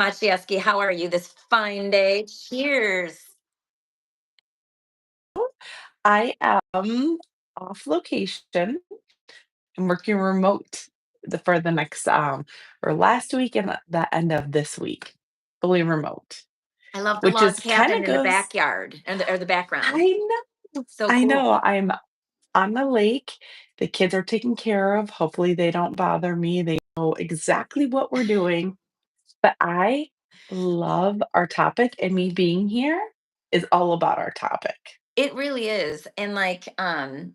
Maciejewski, how are you this fine day? Cheers. I am off location. I'm working remote for the next or last week and the end of this week, fully remote, I love the which log is kind cabin of in the goes. backyard and or the background. I know, So I cool. know. I'm on the lake. The kids are taken care of. Hopefully, they don't bother me. They know exactly what we're doing. But I love our topic, and me being here is all about our topic. It really is. And like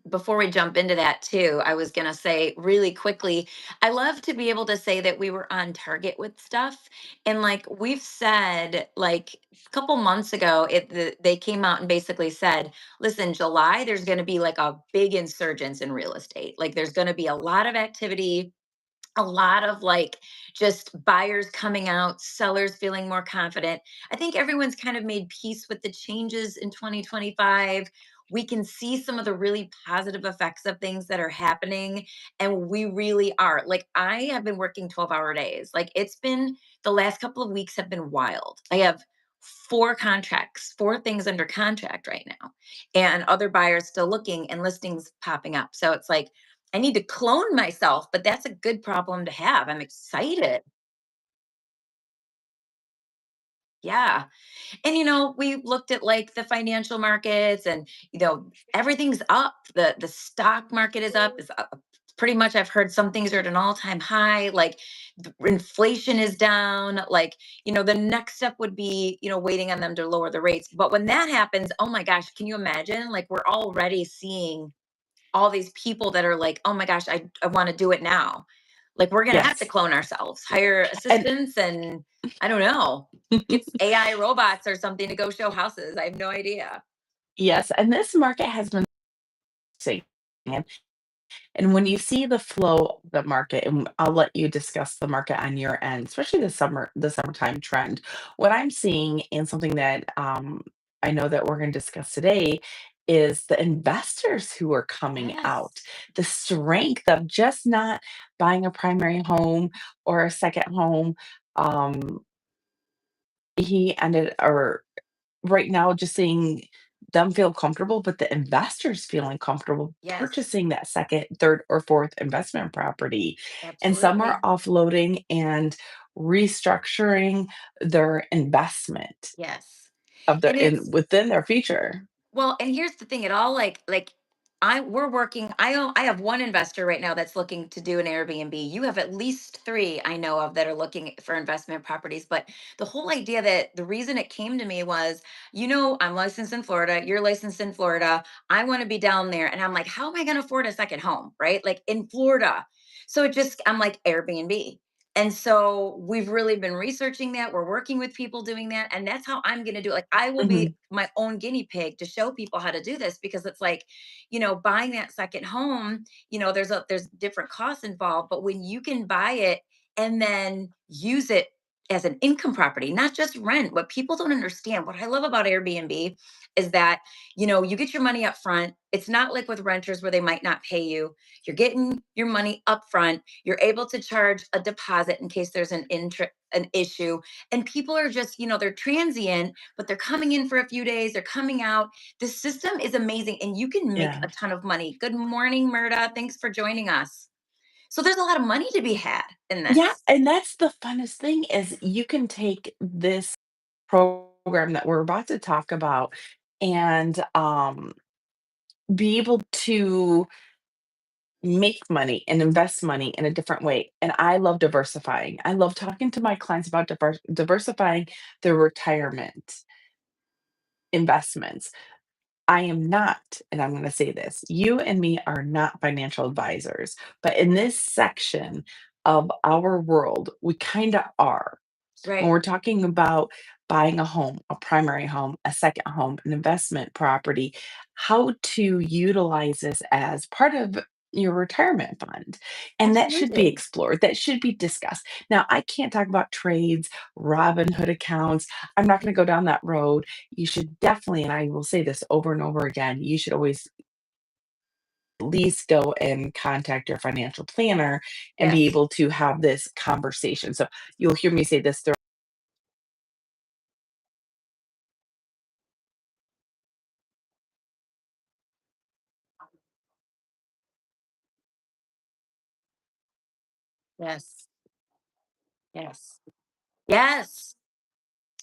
before we jump into that too, I was going to say really quickly, I love to be able to say that we were on target with stuff. And like we've said like a couple months ago they came out and basically said, listen, July there's going to be like a big insurgence in real estate. Like there's going to be a lot of activity, a lot of like just buyers coming out, sellers feeling more confident. I think everyone's kind of made peace with the changes in 2025. We can see some of the really positive effects of things that are happening. And we really are. Like, I have been working 12-hour days. Like, it's been the last couple of weeks have been wild. I have four contracts, four things under contract right now, and other buyers still looking and listings popping up. So it's like, I need to clone myself, but that's a good problem to have. I'm excited. Yeah. And we looked at like the financial markets and everything's up. The stock market is up. Pretty much I've heard some things are at an all-time high, like the inflation is down, like the next step would be waiting on them to lower the rates. But when that happens, oh my gosh, can you imagine? Like we're already seeing all these people that are like, "Oh my gosh, I want to do it now." Like we're gonna have to Yes, clone ourselves, hire and assistants, and I don't know, get AI robots or something to go show houses. I have no idea. yes, and this market has been saying. And when you see the flow of the market, and I'll let you discuss the market on your end, especially the summertime trend. What I'm seeing and something that I know that we're going to discuss today is the investors who are coming out, Yes. the strength of just not buying a primary home or a second home. Um, he ended, or right now, just seeing them feel comfortable, but the investors feeling comfortable Yes. purchasing that second, third, or fourth investment property. And some are Absolutely. offloading and restructuring their investment Yes. of their And in it's within their future. Well, and here's the thing, it all like I we're working. I have one investor right now that's looking to do an Airbnb. You have at least three I know of that are looking for investment properties. But the whole idea that the reason it came to me was, I'm licensed in Florida, you're licensed in Florida. I want to be down there. And I'm like, how am I gonna afford a second home? Right? Like in Florida. So I'm like Airbnb. And so we've really been researching that. We're working with people doing that. And that's how I'm going to do it. Like, I will be Mhm, my own guinea pig to show people how to do this because it's like, buying that second home, there's different costs involved. But when you can buy it and then use it as an income property, not just rent, what people don't understand, what I love about Airbnb is that, you get your money up front. It's not like with renters where they might not pay you. You're getting your money up front. You're able to charge a deposit in case there's an issue. And people are just, they're transient, but they're coming in for a few days, they're coming out. The system is amazing and you can make yeah. a ton of money. Good morning, Murda. Thanks for joining us. So there's a lot of money to be had in Yeah, this. and that's the funnest thing is you can take this program that we're about to talk about and, be able to make money and invest money in a different way. And I love diversifying. I love talking to my clients about diversifying their retirement investments. I am not, and I'm going to say this, you and me are not financial advisors, but in this section of our world, we kind of are. When Right. we're talking about buying a home, a primary home, a second home, an investment property, how to utilize this as part of your retirement fund. And that should be Absolutely. explored. That should be discussed. Now, I can't talk about trades, Robinhood accounts. I'm not going to go down that road. You should definitely, and I will say this over and over again, you should always at least go and contact your financial planner and be Yes. able to have this conversation. So you'll hear me say this Yes. Yes. Yes.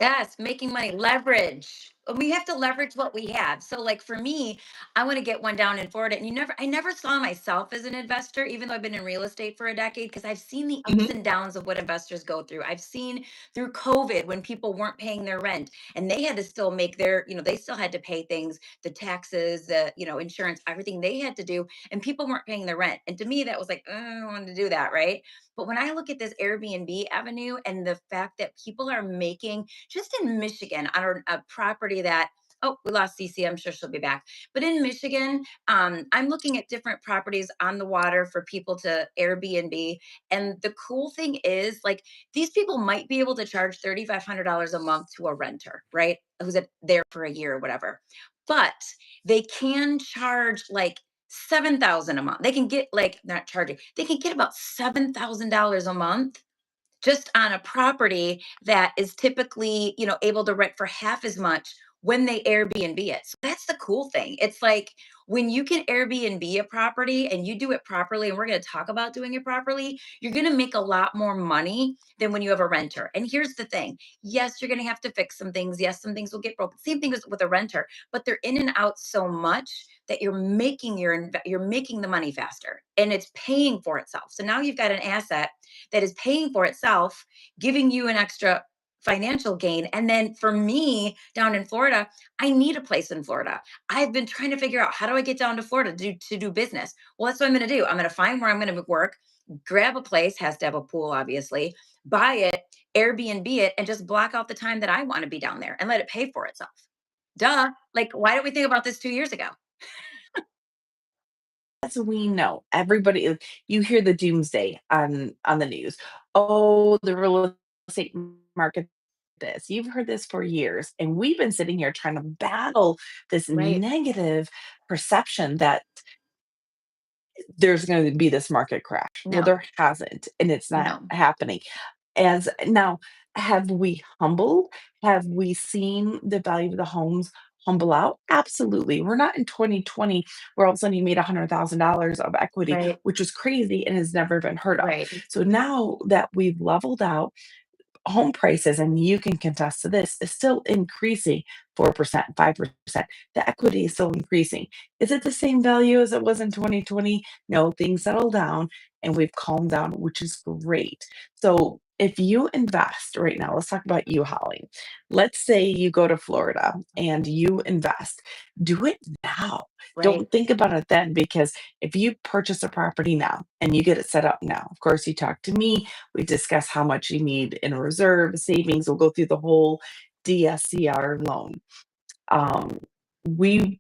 Yes, making money, leverage. We have to leverage what we have. So like for me, I want to get one down in Florida. And I never saw myself as an investor, even though I've been in real estate for a decade, because I've seen the ups Mhm. and downs of what investors go through. I've seen through COVID when people weren't paying their rent and they had to still make their, they still had to pay things, the taxes, the, insurance, everything they had to do, and people weren't paying their rent. And to me, that was like, I don't want to do that, right? But when I look at this Airbnb avenue and the fact that people are making just in Michigan on a property that, oh, we lost CC. I'm sure she'll be back. But in Michigan, I'm looking at different properties on the water for people to Airbnb. And the cool thing is, like, these people might be able to charge $3,500 a month to a renter, right? Who's there for a year or whatever. But they can charge like 7,000 a month. They can get like not charging. They can get about $7,000 a month just on a property that is typically, able to rent for half as much when they Airbnb it. So that's the cool thing. It's like when you can Airbnb a property and you do it properly, and we're going to talk about doing it properly, you're going to make a lot more money than when you have a renter. And here's the thing. Yes, you're going to have to fix some things. Yes, some things will get broken. Same thing with a renter, but they're in and out so much that you're making the money faster and it's paying for itself. So now you've got an asset that is paying for itself, giving you an extra financial gain. And then for me down in Florida, I need a place in Florida. I've been trying to figure out how do I get down to Florida to do business. Well, that's what I'm going to do. I'm going to find where I'm going to work, grab a place, has to have a pool, obviously, buy it, Airbnb it, and just block out the time that I want to be down there and let it pay for itself. Duh. Like, why didn't we think about this 2 years ago? As we know, everybody you hear the doomsday on the news. "Oh, the real estate market this." You've heard this for years, and we've been sitting here trying to battle this Right. negative perception that there's gonna be this market crash. Well, No, there hasn't, and it's not no. happening. As now, have we humbled? Have we seen the value of the homes humble out? Absolutely. We're not in 2020 where all of a sudden you made $100,000 of equity, Right. which is crazy and has never been heard of. Right. So now that we've leveled out, home prices, and you can contest to this, is still increasing 4%, 5%. The equity is still increasing. Is it the same value as it was in 2020? No, things settle down and we've calmed down, which is great. So if you invest right now, let's talk about you, Holly. Let's say you go to Florida and you invest, do it now. Right. Don't think about it then, because if you purchase a property now and you get it set up now, of course, you talk to me, we discuss how much you need in reserve, savings. We'll go through the whole DSCR loan. Um, we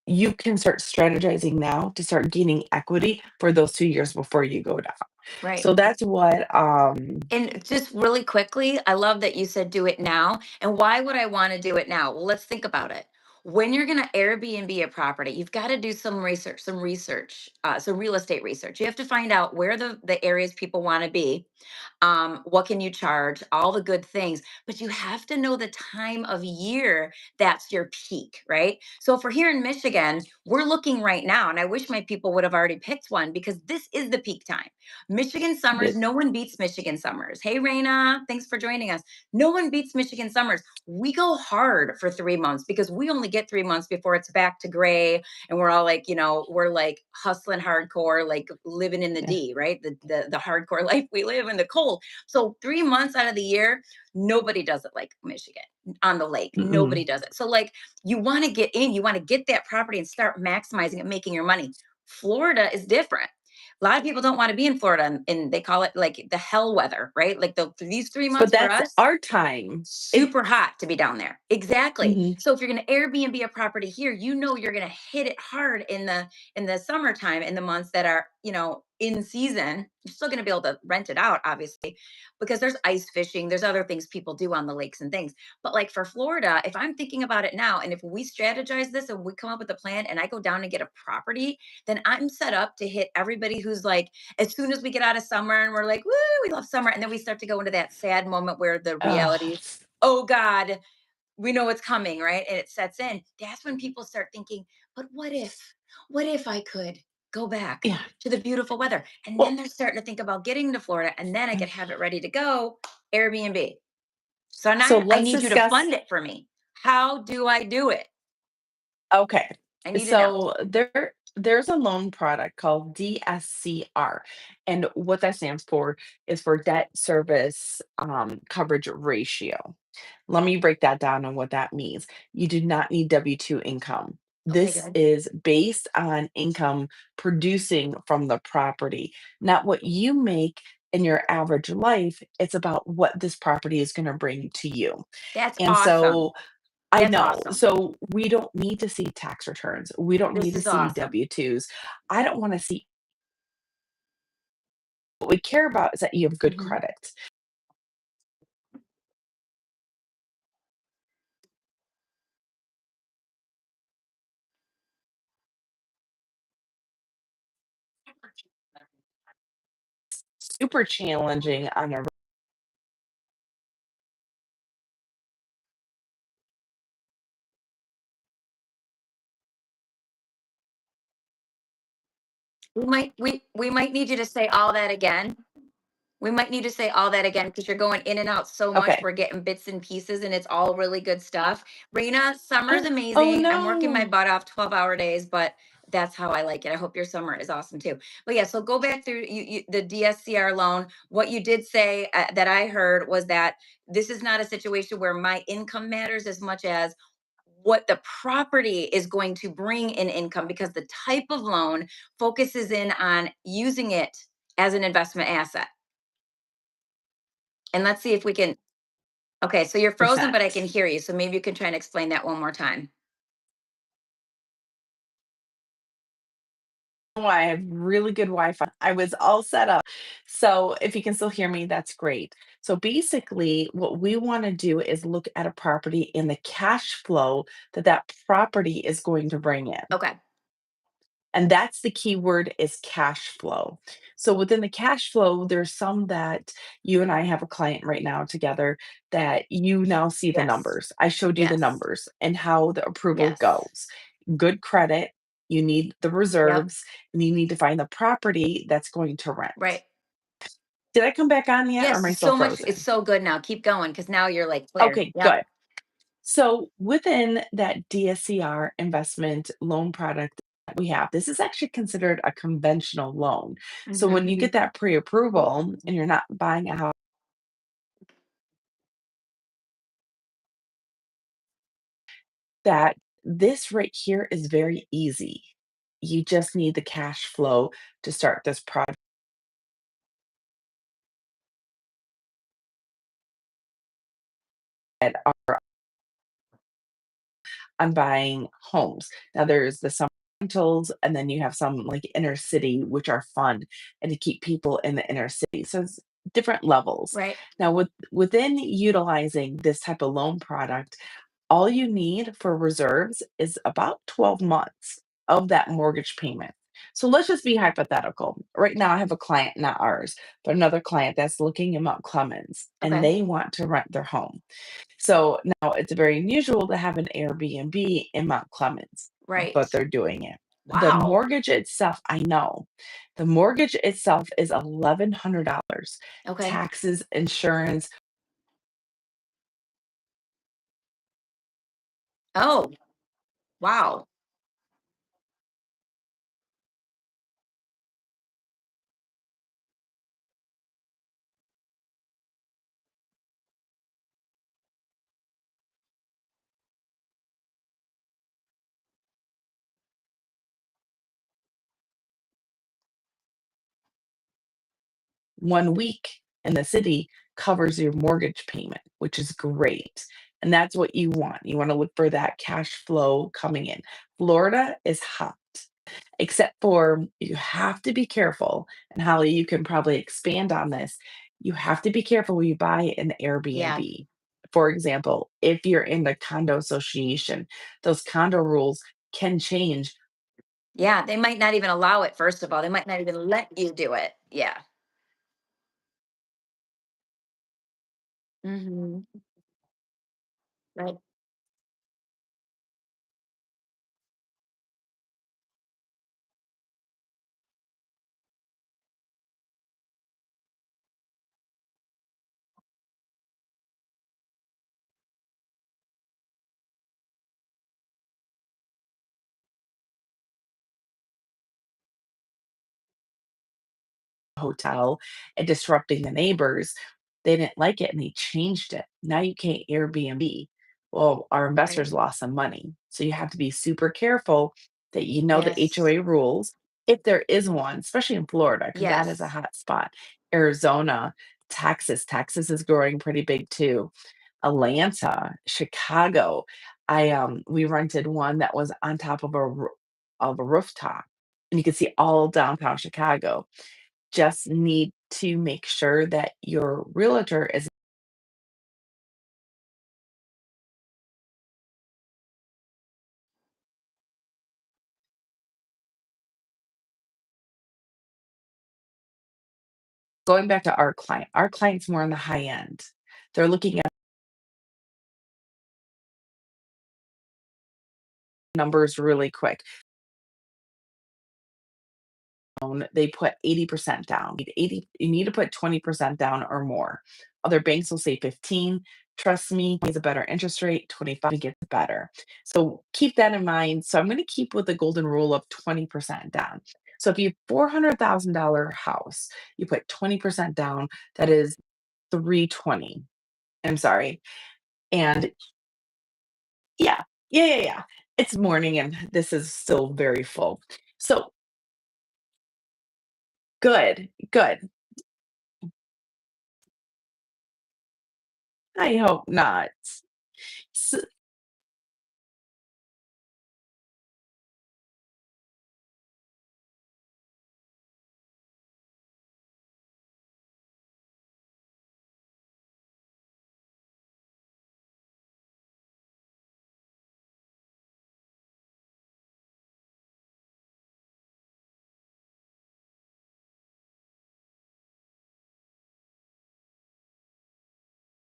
you can start strategizing now to start gaining equity for those 2 years before you go down. Right. So that's what And just really quickly, I love that you said do it now. And why would I want to do it now? Well, let's think about it. When you're going to Airbnb a property, you've got to do some real estate research. You have to find out where the areas people want to be, what can you charge, all the good things, but you have to know the time of year that's your peak, right? So if we're here in Michigan, we're looking right now, and I wish my people would have already picked one because this is the peak time. Michigan summers, that no one beats Michigan summers. Hey, Raina, thanks for joining us. No one beats Michigan summers. We go hard for 3 months because we only get 3 months before it's back to gray. And we're all like, we're like hustling hardcore, like living in the yeah. D, right? The hardcore life we live in the cold. So 3 months out of the year, nobody does it like Michigan on the lake. Mm-mm. Nobody does it. So, like, you want to get in, you want to get that property and start maximizing it, making your money. Florida is different. A lot of people don't want to be in Florida, and they call it like the hell weather, right? Like these three But months for that's us, our time. It super hot to be down there. Exactly. Mhm. So if you're going to Airbnb a property here, you're going to hit it hard in the summertime, in the months that are, in season. You're still going to be able to rent it out, obviously, because there's ice fishing, there's other things people do on the lakes and things. But like for Florida, if I'm thinking about it now, and if we strategize this and we come up with a plan and I go down and get a property, then I'm set up to hit everybody who's like, as soon as we get out of summer and we're like, woo, we love summer. And then we start to go into that sad moment where the Ugh. reality, oh God, we know it's coming, right? And it sets in. That's when people start thinking, but what if? What if I could? go back Yeah. to the beautiful weather. And then Well, they're starting to think about getting to Florida, and then I could have it ready to go, Airbnb. So so now I let's need you to discuss. fund it for me. How do I do it? Okay. I need to know. So there's a loan product called DSCR. And what that stands for is for debt service coverage ratio. Let me break that down on what that means. You do not need W-2 income. Okay, This good. is based on income producing from the property, not what you make in your average life. It's about what this property is going to bring to you. That's And awesome. so I That's know. awesome. So we don't need to see tax returns. We don't need This to is see awesome. W-2s. I don't want to see. What we care about is that you have good Mhm. credit. Super challenging on a. We might need you to say all that again. We might need to say all that again because you're going in and out so much. Okay. We're getting bits and pieces, and it's all really good stuff. Rena, summer's Oh amazing. I'm working my no. butt off 12-hour days, but that's how I like it. I hope your summer is awesome too. But yeah, so go back through the DSCR loan. What you did say that I heard was that this is not a situation where my income matters as much as what the property is going to bring in income, because the type of loan focuses in on using it as an investment asset. And let's see if we can. Okay, so you're frozen, but I can Percent. hear you. So maybe you can try and explain that one more time. Oh, I have really good Wi-Fi. I was all set up. So if you can still hear me, that's great. So basically, what we want to do is look at a property in the cash flow that that property is going to bring in. Okay. And that's the key word is cash flow. So within the cash flow, there's some that you and I have a client right now together that you now see the Yes. numbers. I showed you the Yes. numbers and how the approval Yes. goes. Good credit, you need the Yep. reserves, and you need to find the property that's going to rent. Right. Did I come back on yet or am I Yes. still So much. It's frozen? so good now. Keep going because now you're like clear. Okay, Yep. good. So within that DSCR investment loan product that we have, this is actually considered a conventional loan. So when you Hmm. get that pre-approval and you're not buying a house, that this right here is very easy. You just need the cash flow to start this project. On buying homes. Now there's the some rentals, and then you have some like inner city, which are fun and to keep people in the inner city. So it's different levels. Right. Now within utilizing this type of loan product, all you need for reserves is about 12 months of that mortgage payment. So let's just be hypothetical. Right now, I have a client, not ours, but another client that's looking in Mount Clemens, and Okay. they want to rent their home. So now it's very unusual to have an Airbnb in Mount Clemens, Right. but they're doing it. The Wow. mortgage itself, I know, the mortgage itself is $1,100. Okay. Taxes, insurance, Oh, wow. 1 week in the city covers your mortgage payment, which is great. And that's what you want. You want to look for that cash flow coming in. Florida is hot, except for you have to be careful. And Holly, you can probably expand on this. You have to be careful when you buy an Yeah. Airbnb. For example, if you're in the condo association, those condo rules can change. Yeah. They might not even allow it, first of all. They might not even let you do it. Yeah. Hmm. Right. hotel and disrupting the neighbors. They didn't like it and they changed it. Now you can't Airbnb. Well, our Right. investors lost some money. So you have to be super careful that you know the Yes. HOA rules, if there is one, especially in Florida, because that is a Yes. hot spot. Arizona, Texas. Texas is growing pretty big too. Atlanta, Chicago. We rented one that was on top of of a rooftop, and you could see all downtown Chicago. Just need to make sure that your realtor is going back to our client. Our client's more on the high end. They're looking at numbers really quick. They put 80% down. You need to put 20% down or more. Other banks will say 15. Trust me, is a better interest rate, 25 gets better. So keep that in mind. So I'm going to keep with the golden rule of 20% down. So if you have $400,000 house, you put 20% down, that is 320. I'm sorry. And yeah, yeah. It's morning and this is still very full. So good, good. I hope not. S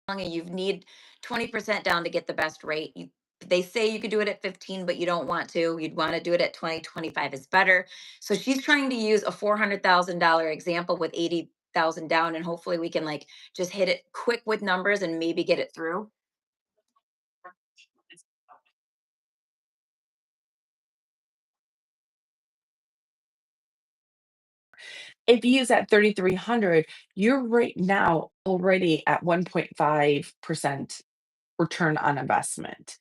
And you need 20% down to get the best rate. They say you could do it at 15, but you don't want to. You'd want to do it at 20, 25 is better. So she's trying to use a $400,000 example with 80,000 down, and hopefully we can like just hit it quick with numbers and maybe get it through. if you use that 3,300, you're right now already at 1.5% return on investment,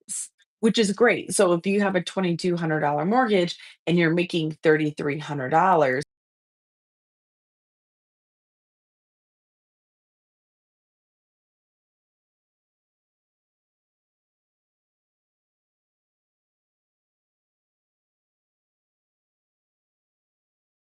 s which is great. So if you have a $2,200 mortgage and you're making $3,300,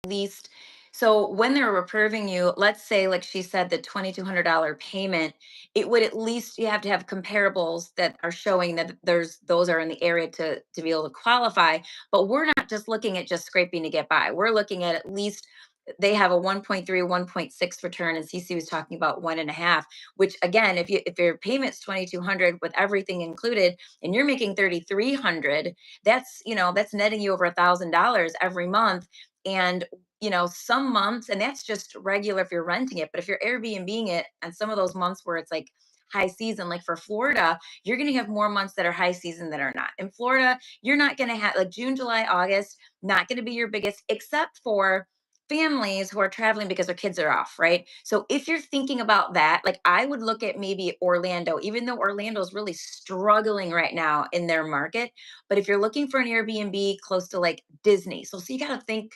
Least, so when they're approving you, let's say like she said the $2,200 payment, it would at least, you have to have comparables that are showing that there's those are in the area to be able to qualify. But we're not just looking at just scraping to get by, we're looking at least they have a 1.3, 1.6 return, and CC was talking about 1.5, which again, if your payment's 2,200 with everything included and you're making 3,300, that's, that's netting you over $1,000 every month. And some months, and that's just regular if you're renting it, but if you're Airbnb it, and some of those months where it's like high season, like for Florida, you're going to have more months that are high season that are not. In Florida, you're not going to have like June, July, August, not going to be your biggest, except for families who are traveling because their kids are off, right? So if you're thinking about that, like I would look at maybe Orlando, even though Orlando is really struggling right now in their market. But if you're looking for an Airbnb close to like Disney, so you got to think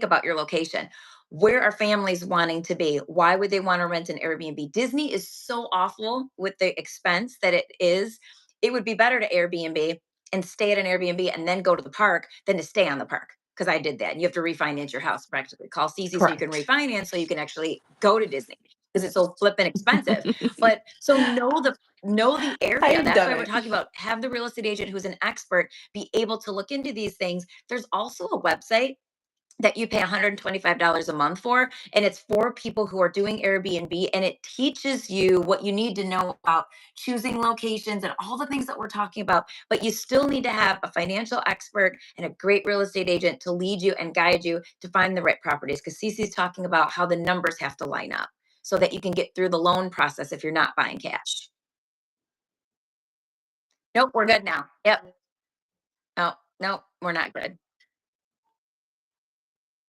about your location. Where are families wanting to be? Why would they want to rent an Airbnb? Disney is so awful with the expense that it is. It would be better to Airbnb and stay at an Airbnb and then go to the park than to stay on the park. Because I did that. And you have to refinance your house practically. Call CC so you can correct. refinance so you can actually go to Disney because it's so flippin' expensive. But so know the area. I've That's done why we're it. talking about have the real estate agent who's an expert be able to look into these things. There's also a website that you pay $125 a month for. And it's for people who are doing Airbnb. And it teaches you what you need to know about choosing locations and all the things that we're talking about. But you still need to have a financial expert and a great real estate agent to lead you and guide you to find the right properties. Because Cece's talking about how the numbers have to line up so that you can get through the loan process if you're not buying cash. Nope, we're good now. Yep. No, no, we're not good.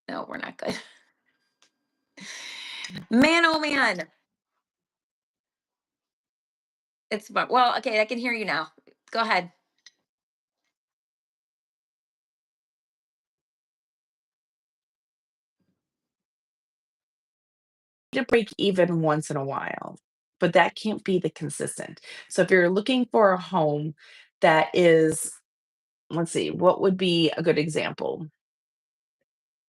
No, we're not good. Man, oh man. It's well, okay, I can hear you now. Go ahead. To break even once in a while, but that can't be the consistent. So if you're looking for a home that is, let's see, what would be a good example?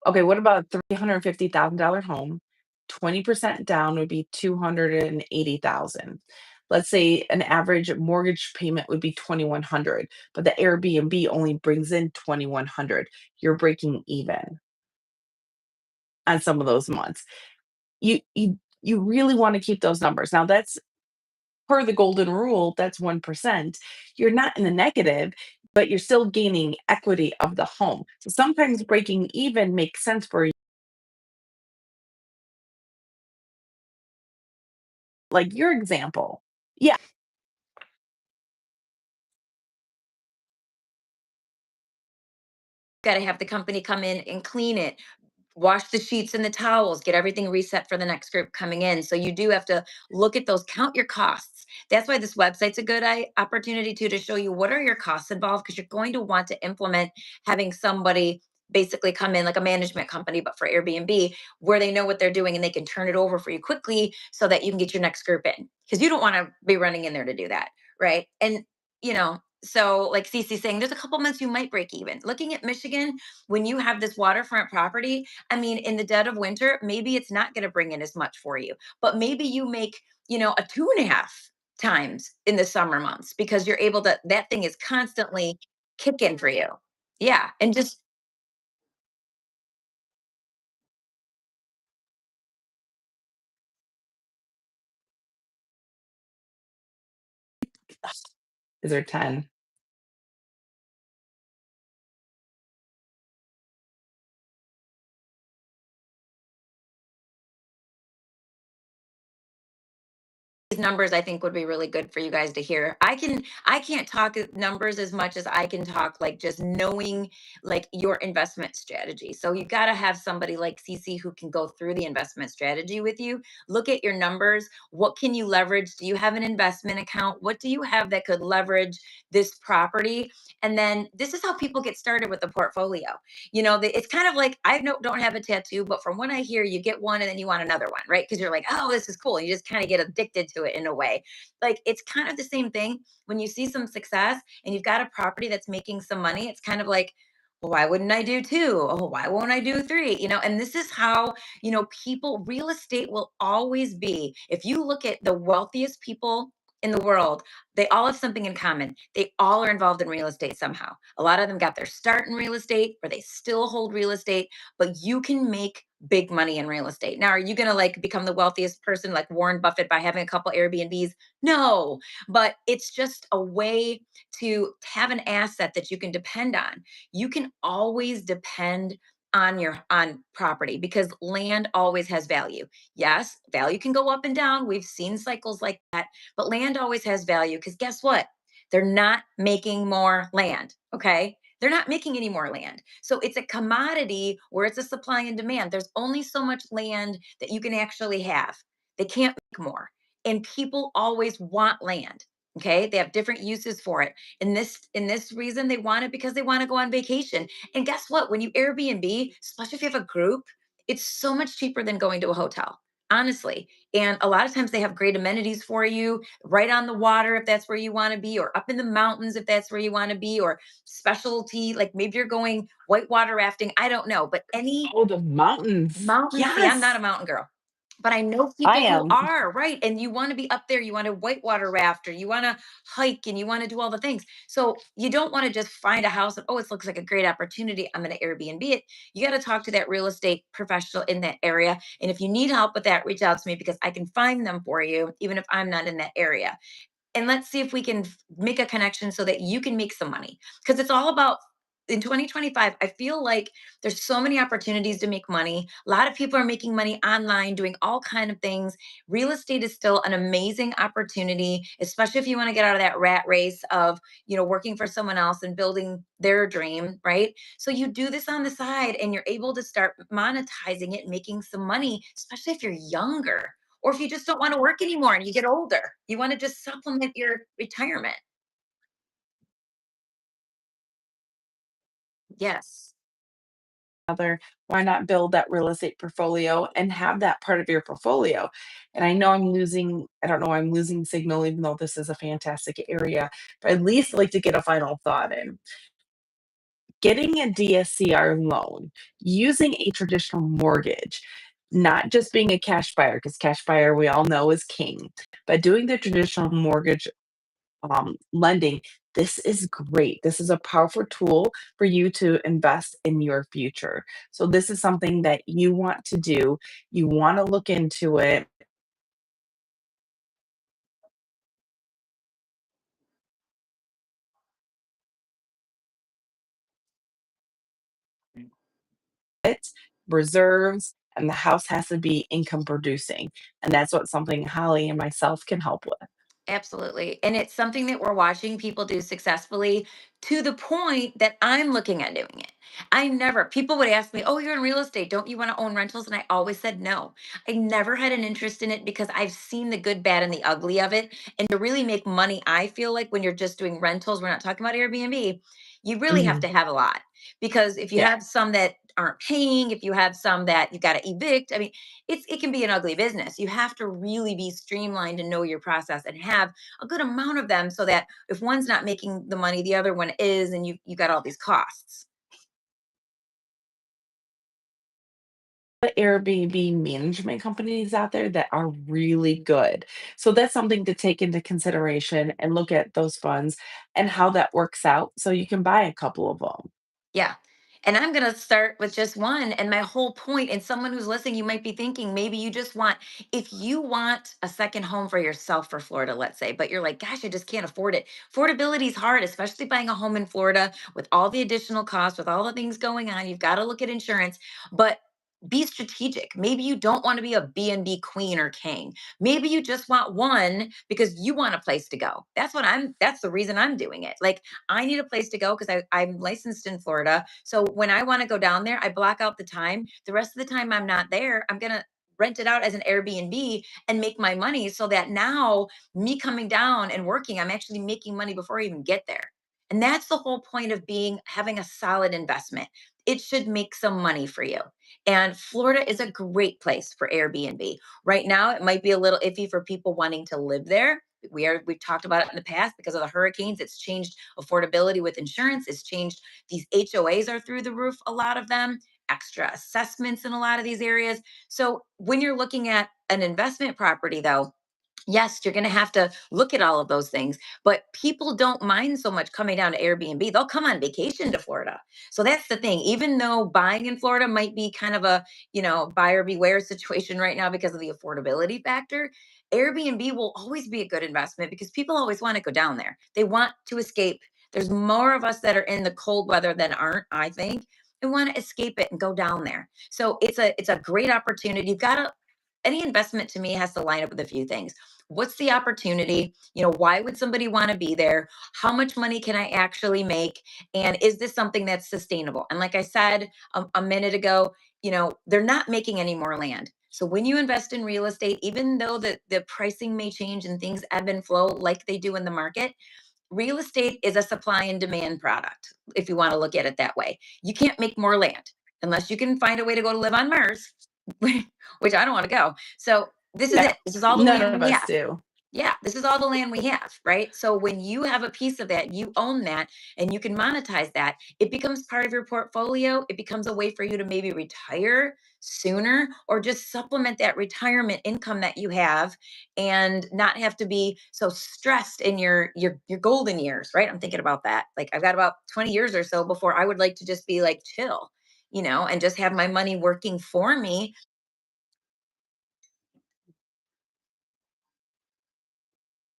Okay, what about a $350,000 home? 20% down would be 280,000. Let's say an average mortgage payment would be 2,100, but the Airbnb only brings in 2,100. You're breaking even on some of those months. You really want to keep those numbers. Now that's per the golden rule, that's 1%. You're not in the negative, but you're still gaining equity of the home. So sometimes breaking even makes sense for you, like your example. Yeah. Got to have the company come in and clean it, wash the sheets and the towels, get everything reset for the next group coming in. So you do have to look at those, count your costs. That's why this website's a good opportunity too, to show you what are your costs involved, because you're going to want to implement having somebody basically come in like a management company, but for Airbnb, where they know what they're doing and they can turn it over for you quickly so that you can get your next group in. Because you don't want to be running in there to do that. Right. And, so like Cece saying, there's a couple months you might break even. Looking at Michigan, when you have this waterfront property, I mean, in the dead of winter, maybe it's not going to bring in as much for you, but maybe you make, a two and a half times in the summer months because you're able to, that thing is constantly kicking for you. Yeah. And just, Is there 10? these numbers I think would be really good for you guys to hear. I can't talk numbers as much as I can talk like just knowing like your investment strategy. So you got to have somebody like CC who can go through the investment strategy with you. Look at your numbers. What can you leverage? Do you have an investment account? What do you have that could leverage this property? And then this is how people get started with the portfolio. It's kind of like I don't have a tattoo, but from what I hear, you get one and then you want another one, right? Because you're like, oh, this is cool. And you just kind of get addicted to it in a way. Like it's kind of the same thing when you see some success and you've got a property that's making some money. It's kind of like, well, why wouldn't I do two? Oh, why won't I do three? And this is how, people, real estate will always be. If you look at the wealthiest people in the world, they all have something in common. They all are involved in real estate somehow. A lot of them got their start in real estate or they still hold real estate, but you can make big money in real estate. Now, are you going to like become the wealthiest person like Warren Buffett by having a couple Airbnbs? No, but it's just a way to have an asset that you can depend on. You can always depend on property because land always has value. Yes, value can go up and down. We've seen cycles like that, but land always has value because guess what? They're not making more land. Okay. They're not making any more land. So it's a commodity where it's a supply and demand. There's only so much land that you can actually have. They can't make more. And people always want land. Okay. They have different uses for it. In this reason, they want it because they want to go on vacation. And guess what? When you Airbnb, especially if you have a group, it's so much cheaper than going to a hotel. Honestly. And a lot of times they have great amenities for you right on the water if that's where you want to be, or up in the mountains if that's where you want to be, or specialty, like maybe you're going whitewater rafting. I don't know, but any Oh, the mountains. mountain, see, I'm not Yes, a mountain girl. But I know I people who am. are, right? And you want to be up there, you want to whitewater raft, or you want to hike and you want to do all the things. So you don't want to just find a house and, oh, it looks like a great opportunity. I'm going to Airbnb it. You got to talk to that real estate professional in that area. And if you need help with that, reach out to me because I can find them for you, even if I'm not in that area. And let's see if we can make a connection so that you can make some money. Because it's all about in 2025, I feel like there's so many opportunities to make money. A lot of people are making money online, doing all kind of things. Real estate is still an amazing opportunity, especially if you want to get out of that rat race of, working for someone else and building their dream, right? So you do this on the side and you're able to start monetizing it and making some money, especially if you're younger or if you just don't want to work anymore and you get older. You want to just supplement your retirement. Yes. Other, why not build that real estate portfolio and have that part of your portfolio? And I don't know, I'm losing signal, even though this is a fantastic area, but at least like to get a final thought in. Getting a DSCR loan, using a traditional mortgage, not just being a cash buyer, because cash buyer we all know is king, but doing the traditional mortgage lending, this is great. This is a powerful tool for you to invest in your future. So, this is something that you want to do. You want to look into it. It reserves, and the house has to be income producing. And that's what something Holly and myself can help with. Absolutely. And it's something that we're watching people do successfully to the point that I'm looking at doing it. I never, people would ask me, "Oh, you're in real estate. Don't you want to own rentals?" And I always said no. I never had an interest in it because I've seen the good, bad, and the ugly of it. And to really make money, I feel like when you're just doing rentals, we're not talking about Airbnb, you really have Mhm. to have a lot. Because if you Yeah. have some that aren't paying, if you have some that you got to evict, I mean, it can be an ugly business. You have to really be streamlined and know your process and have a good amount of them so that if one's not making the money, the other one is, and you got all these costs. Airbnb management companies out there that are really good. So that's something to take into consideration and look at those funds and how that works out so you can buy a couple of them. Yeah. And I'm going to start with just one. And my whole point, and someone who's listening, you might be thinking maybe you just want, if you want a second home for yourself for Florida, let's say, but you're like, gosh, I just can't afford it. Affordability is hard, especially buying a home in Florida with all the additional costs, with all the things going on. You've got to look at insurance, but be strategic. Maybe you don't want to be a B&B queen or king. Maybe you just want one because you want a place to go. That's the reason I'm doing it. Like, I need a place to go because I'm licensed in Florida. So when I want to go down there, I block out the time. The rest of the time I'm not there, I'm going to rent it out as an Airbnb and make my money so that now me coming down and working, I'm actually making money before I even get there. And that's the whole point of having a solid investment. It should make some money for you. And Florida is a great place for Airbnb. Right now, it might be a little iffy for people wanting to live there. We've talked about it in the past because of the hurricanes. It's changed affordability with insurance. It's changed, these HOAs are through the roof, a lot of them, extra assessments in a lot of these areas. So when you're looking at an investment property, though, yes, you're going to have to look at all of those things, but people don't mind so much coming down to Airbnb. They'll come on vacation to Florida. So that's the thing. Even though buying in Florida might be kind of a, buyer beware situation right now because of the affordability factor, Airbnb will always be a good investment because people always want to go down there. They want to escape. There's more of us that are in the cold weather than aren't, I think. And want to escape it and go down there. So it's a great opportunity. You've got to, any investment to me has to line up with a few things. What's the opportunity? Why would somebody want to be there? How much money can I actually make? And is this something that's sustainable? And like I said a minute ago, they're not making any more land. So when you invest in real estate, even though the pricing may change and things ebb and flow like they do in the market, real estate is a supply and demand product, if you want to look at it that way. You can't make more land unless you can find a way to go to live on Mars, which I don't want to go. So this is Yeah. it. This is all the None land of we us have. do. Yeah, this is all the land we have, right? So when you have a piece of that, you own that and you can monetize that, it becomes part of your portfolio. It becomes a way for you to maybe retire sooner or just supplement that retirement income that you have and not have to be so stressed in your golden years, right? I'm thinking about that. Like I've got about 20 years or so before I would like to just be like chill, and just have my money working for me.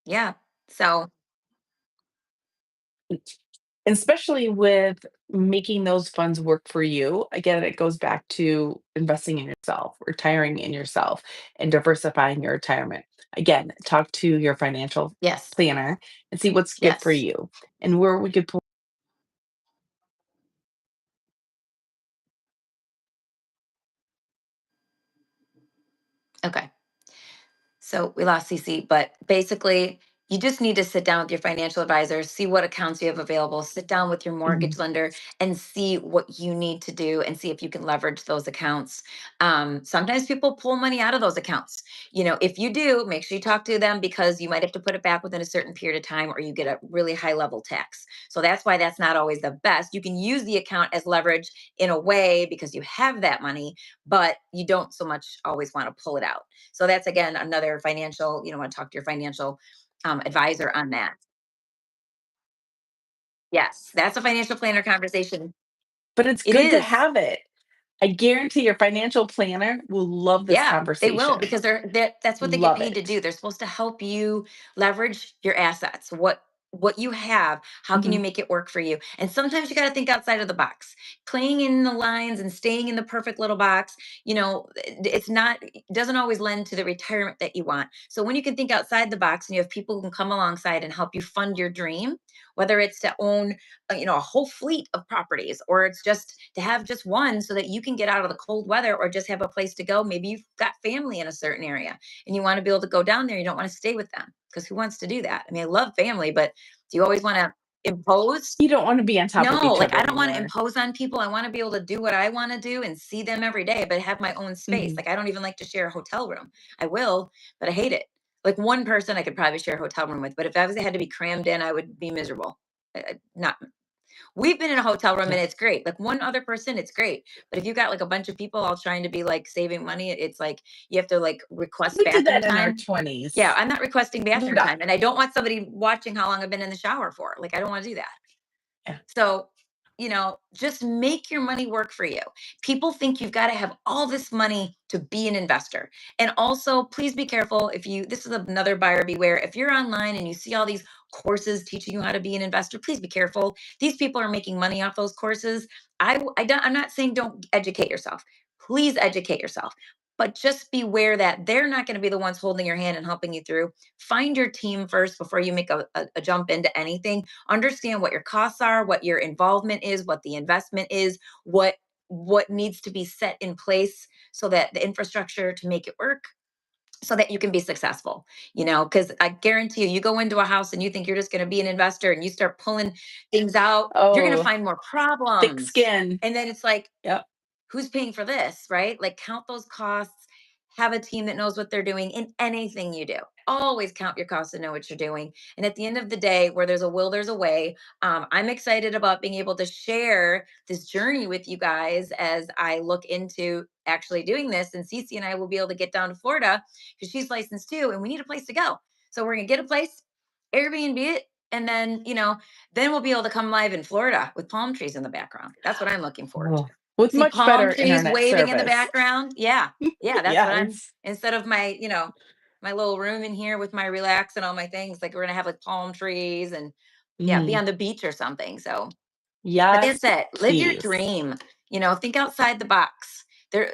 Yeah. So especially with making those funds work for you. Again, it goes back to investing in yourself, retiring in yourself, and diversifying your retirement. Again, talk to your financial Yes. planner and see what's good for Yes. you and where we could pull. Okay. So we lost CC, but basically, you just need to sit down with your financial advisor, see what accounts you have available, sit down with your Mhm. mortgage lender, and see what you need to do and see if you can leverage those accounts. Sometimes people pull money out of those accounts. If you do, make sure you talk to them because you might have to put it back within a certain period of time or you get a really high level tax. So that's why that's not always the best. You can use the account as leverage in a way because you have that money, but you don't so much always want to pull it out. So that's again another financial, want to talk to your financial advisor on that. Yes, that's a financial planner conversation. But it's It good to is. have it. I guarantee your financial planner will love this Yeah, they will conversation. because that's what they get Love paid to it. do. They're supposed to help you leverage your assets. What you have, how can you Mhm. make it work for you? And sometimes you got to think outside of the box. Playing in the lines and staying in the perfect little box, it's not it doesn't always lend to the retirement that you want. So when you can think outside the box and you have people who can come alongside and help you fund your dream, whether it's to own a whole fleet of properties or it's just to have just one so that you can get out of the cold weather or just have a place to go. Maybe you've got family in a certain area and you want to be able to go down there. You don't want to stay with them because who wants to do that? I mean, I love family, but do you always want to impose? You don't wanna be on top of No, each like other I don't want to anymore. impose on people. I want to be able to do what I want to do and see them every day, but have my own space. Mhm. Like I don't even like to share a hotel room. I will, but I hate it. Like one person I could probably share a hotel room with, but if I had to be crammed in, I would be miserable. Not We've been in a hotel room Yeah. and it's great. Like one other person, it's great. But if you got like a bunch of people all trying to be like saving money, it's like you have to like request We did bathroom that in our time. Yeah, 20s. I'm not requesting Moved bathroom up. time. And I don't want somebody watching how long I've been in the shower for. Like, I don't want to do that. Yeah. So, just make your money work for you. People think you've got to have all this money to be an investor. And also, please be careful this is another buyer beware. If you're online and you see all these courses teaching you how to be an investor, please be careful. These people are making money off those courses. I'm not saying don't educate yourself. Please educate yourself. But just beware that they're not going to be the ones holding your hand and helping you through. Find your team first before you make a jump into anything. Understand what your costs are, what your involvement is, what the investment is, what needs to be set in place so that the infrastructure to make it work so that you can be successful. Because I guarantee you go into a house and you think you're just going to be an investor and you start pulling things out, you're going to Oh, find more thick problems. skin. And then it's like, Yep. who's paying for this, right? Like count those costs, have a team that knows what they're doing in anything you do. Always count your costs and know what you're doing. And at the end of the day, where there's a will, there's a way. I'm excited about being able to share this journey with you guys as I look into actually doing this. And Cece and I will be able to get down to Florida because she's licensed too, and we need a place to go. So we're gonna get a place, Airbnb it, and then we'll be able to come live in Florida with palm trees in the background. That's what I'm looking forward to. Oh, with See much palm better trees internet waving in the service. background. Yeah. Yeah, that's what I'm Yes. instead of my little room in here with my relax and all my things, like we're gonna have like palm trees and yeah, be Mhm. on the beach or something. So but Yes, that's it. Live your please. dream. Think outside the box.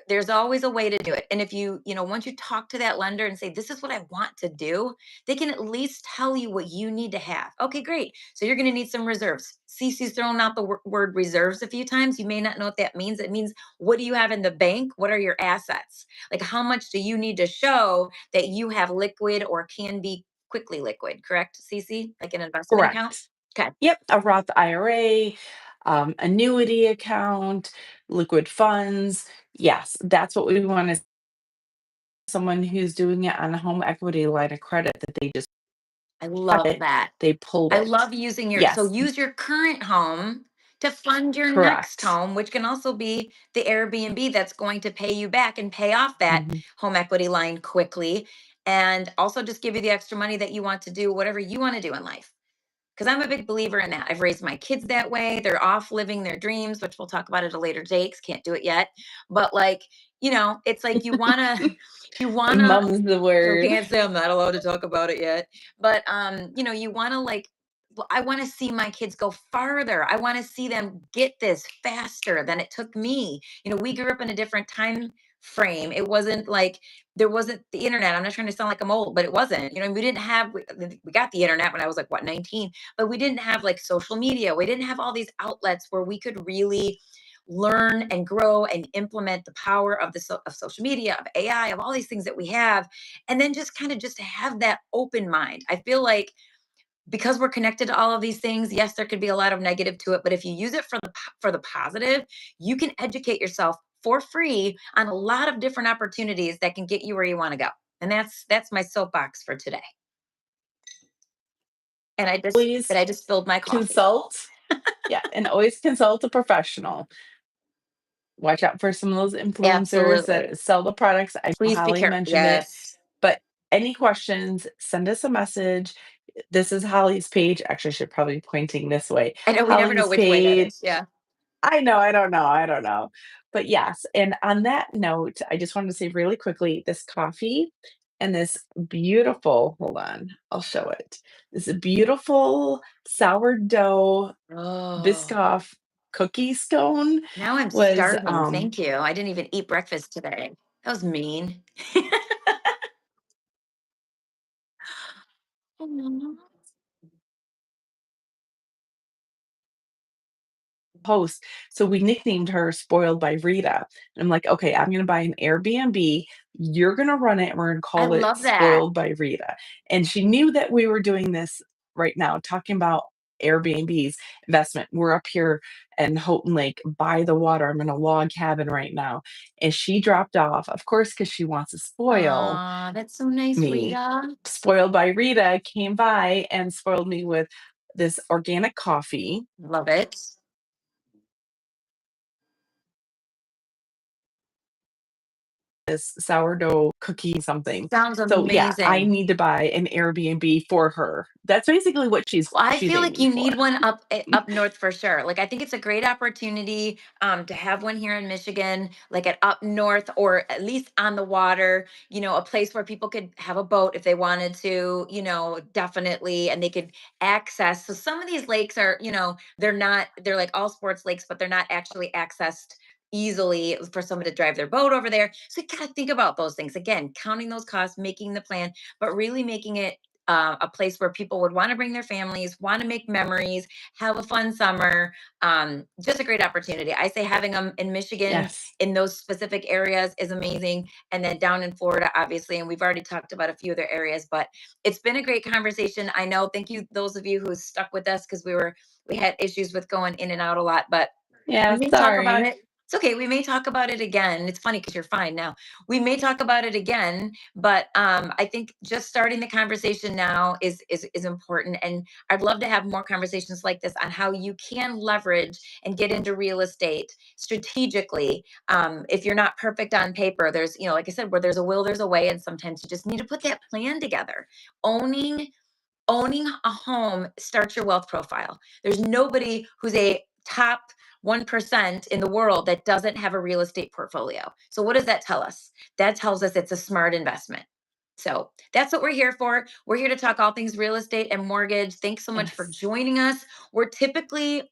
There's always a way to do it. And if once you talk to that lender and say, this is what I want to do, they can at least tell you what you need to have. Okay, great. So you're going to need some reserves. Cece's thrown out the word reserves a few times. You may not know what that means. It means, what do you have in the bank? What are your assets? Like, how much do you need to show that you have liquid or can be quickly liquid? Correct, Cece? Like an investment account? Correct. Okay. Yep, a Roth IRA, annuity account, liquid funds. Yes, that's what we want is someone who's doing it on a home equity line of credit that they just I cut love it, that. they pulled I it. love using Yes, use your current home to fund your next correct. home, which can also be the Airbnb that's going to pay you back and pay off that Mhm. home equity line quickly. And also just give you the extra money that you want to do whatever you want to do in life. Because I'm a big believer in that. I've raised my kids that way. They're off living their dreams, which we'll talk about at a later date. 'Cause can't do it yet. But it's like you wanna Mum's the so word. can't say I'm not allowed to talk about it yet. But you want to like I want to see my kids go farther. I want to see them get this faster than it took me. We grew up in a different time frame. It wasn't like there wasn't the internet. I'm not trying to sound like I'm old, but it wasn't. We didn't have we got the internet when I was like what 19, but we didn't have like social media. We didn't have all these outlets where we could really learn and grow and implement the power of of social media, of AI, of all these things that we have, and then just kind of just have that open mind. I feel like because we're connected to all of these things, yes, there could be a lot of negative to it, but if you use it for the positive, you can educate yourself for free on a lot of different opportunities that can get you where you want to go. And that's my soapbox for today. And Always I just spilled my coffee. consult. Yeah, and always consult a professional. Watch out for some of those influencers that Absolutely. sell the products. I know Please be Holly careful. mentioned it, Yes. but any questions, send us a message. This is Holly's page. Actually, I should probably be pointing this way. I know we never know Holly's which way that page. is. Yeah. I don't know. But yes, and on that note, I just wanted to say really quickly, this coffee and this beautiful, hold on, I'll show it. This beautiful sourdough Oh, Biscoff cookie scone now I'm was starving. Thank you. I didn't even eat breakfast today. That was mean. Aw. host. So we nicknamed her Spoiled by Rita. And I'm like, okay, I'm going to buy an Airbnb. You're going to run it and we're going to I call it love that. Spoiled by Rita. And she knew that we were doing this right now, talking about Airbnbs investment. We're up here in Houghton Lake by the water. I'm in a log cabin right now. And she dropped off, of course, because she wants to spoil Aw, that's so nice, me. Rita. Spoiled by Rita came by and spoiled me with this organic coffee, Love it. this sourdough cookie something. Sounds So yeah, I amazing. need to buy an Airbnb for her. That's basically what Well, I she's feel like aiming you for. need one up north for sure. Like I think it's a great opportunity to have one here in Michigan, like at up north or at least on the water. A place where people could have a boat if they wanted to. Definitely, and they could access. So some of these lakes are, they're like all sports lakes, but they're not actually accessed easily for someone to drive their boat over there. So you gotta think about those things again, counting those costs, making the plan, but really making it a place where people would want to bring their families, want to make memories, have a fun summer. Just a great opportunity. I say having them in Michigan Yes. in those specific areas is amazing. And then down in Florida, obviously, and we've already talked about a few other areas, but it's been a great conversation. I know. Thank you, those of you who stuck with us because we had issues with going in and out a lot, but we Yeah, may talk about sorry. it. It's okay. We may talk about it again. It's funny because you're fine now. We may talk about it again, but I think just starting the conversation now is important. And I'd love to have more conversations like this on how you can leverage and get into real estate strategically. If you're not perfect on paper, there's like I said, where there's a will, there's a way, and sometimes you just need to put that plan together. Owning owning a home starts your wealth profile. There's nobody who's a top 1% in the world that doesn't have a real estate portfolio. So, what does that tell us? That tells us it's a smart investment. So, that's what we're here for. We're here to talk all things real estate and mortgage. Thanks so much for Yes. joining us. We're typically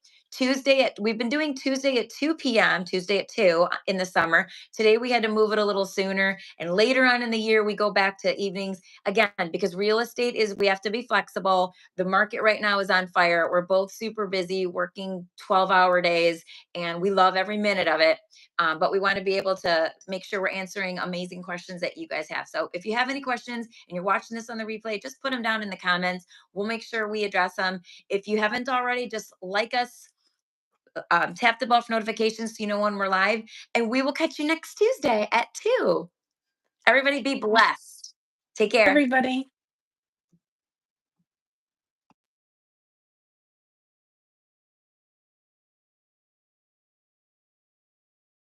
we've been doing Tuesday at 2 p.m., Tuesday at 2 in the summer. Today we had to move it a little sooner. And later on in the year, we go back to evenings again, because real estate we have to be flexible. The market right now is on fire. We're both super busy working 12-hour days and we love every minute of it. But we want to be able to make sure we're answering amazing questions that you guys have. So if you have any questions and you're watching this on the replay, just put them down in the comments. We'll make sure we address them. If you haven't already, just like us, tap the bell for notifications so you know when we're live. And we will catch you next Tuesday at 2. Everybody be blessed. Take care. Everybody.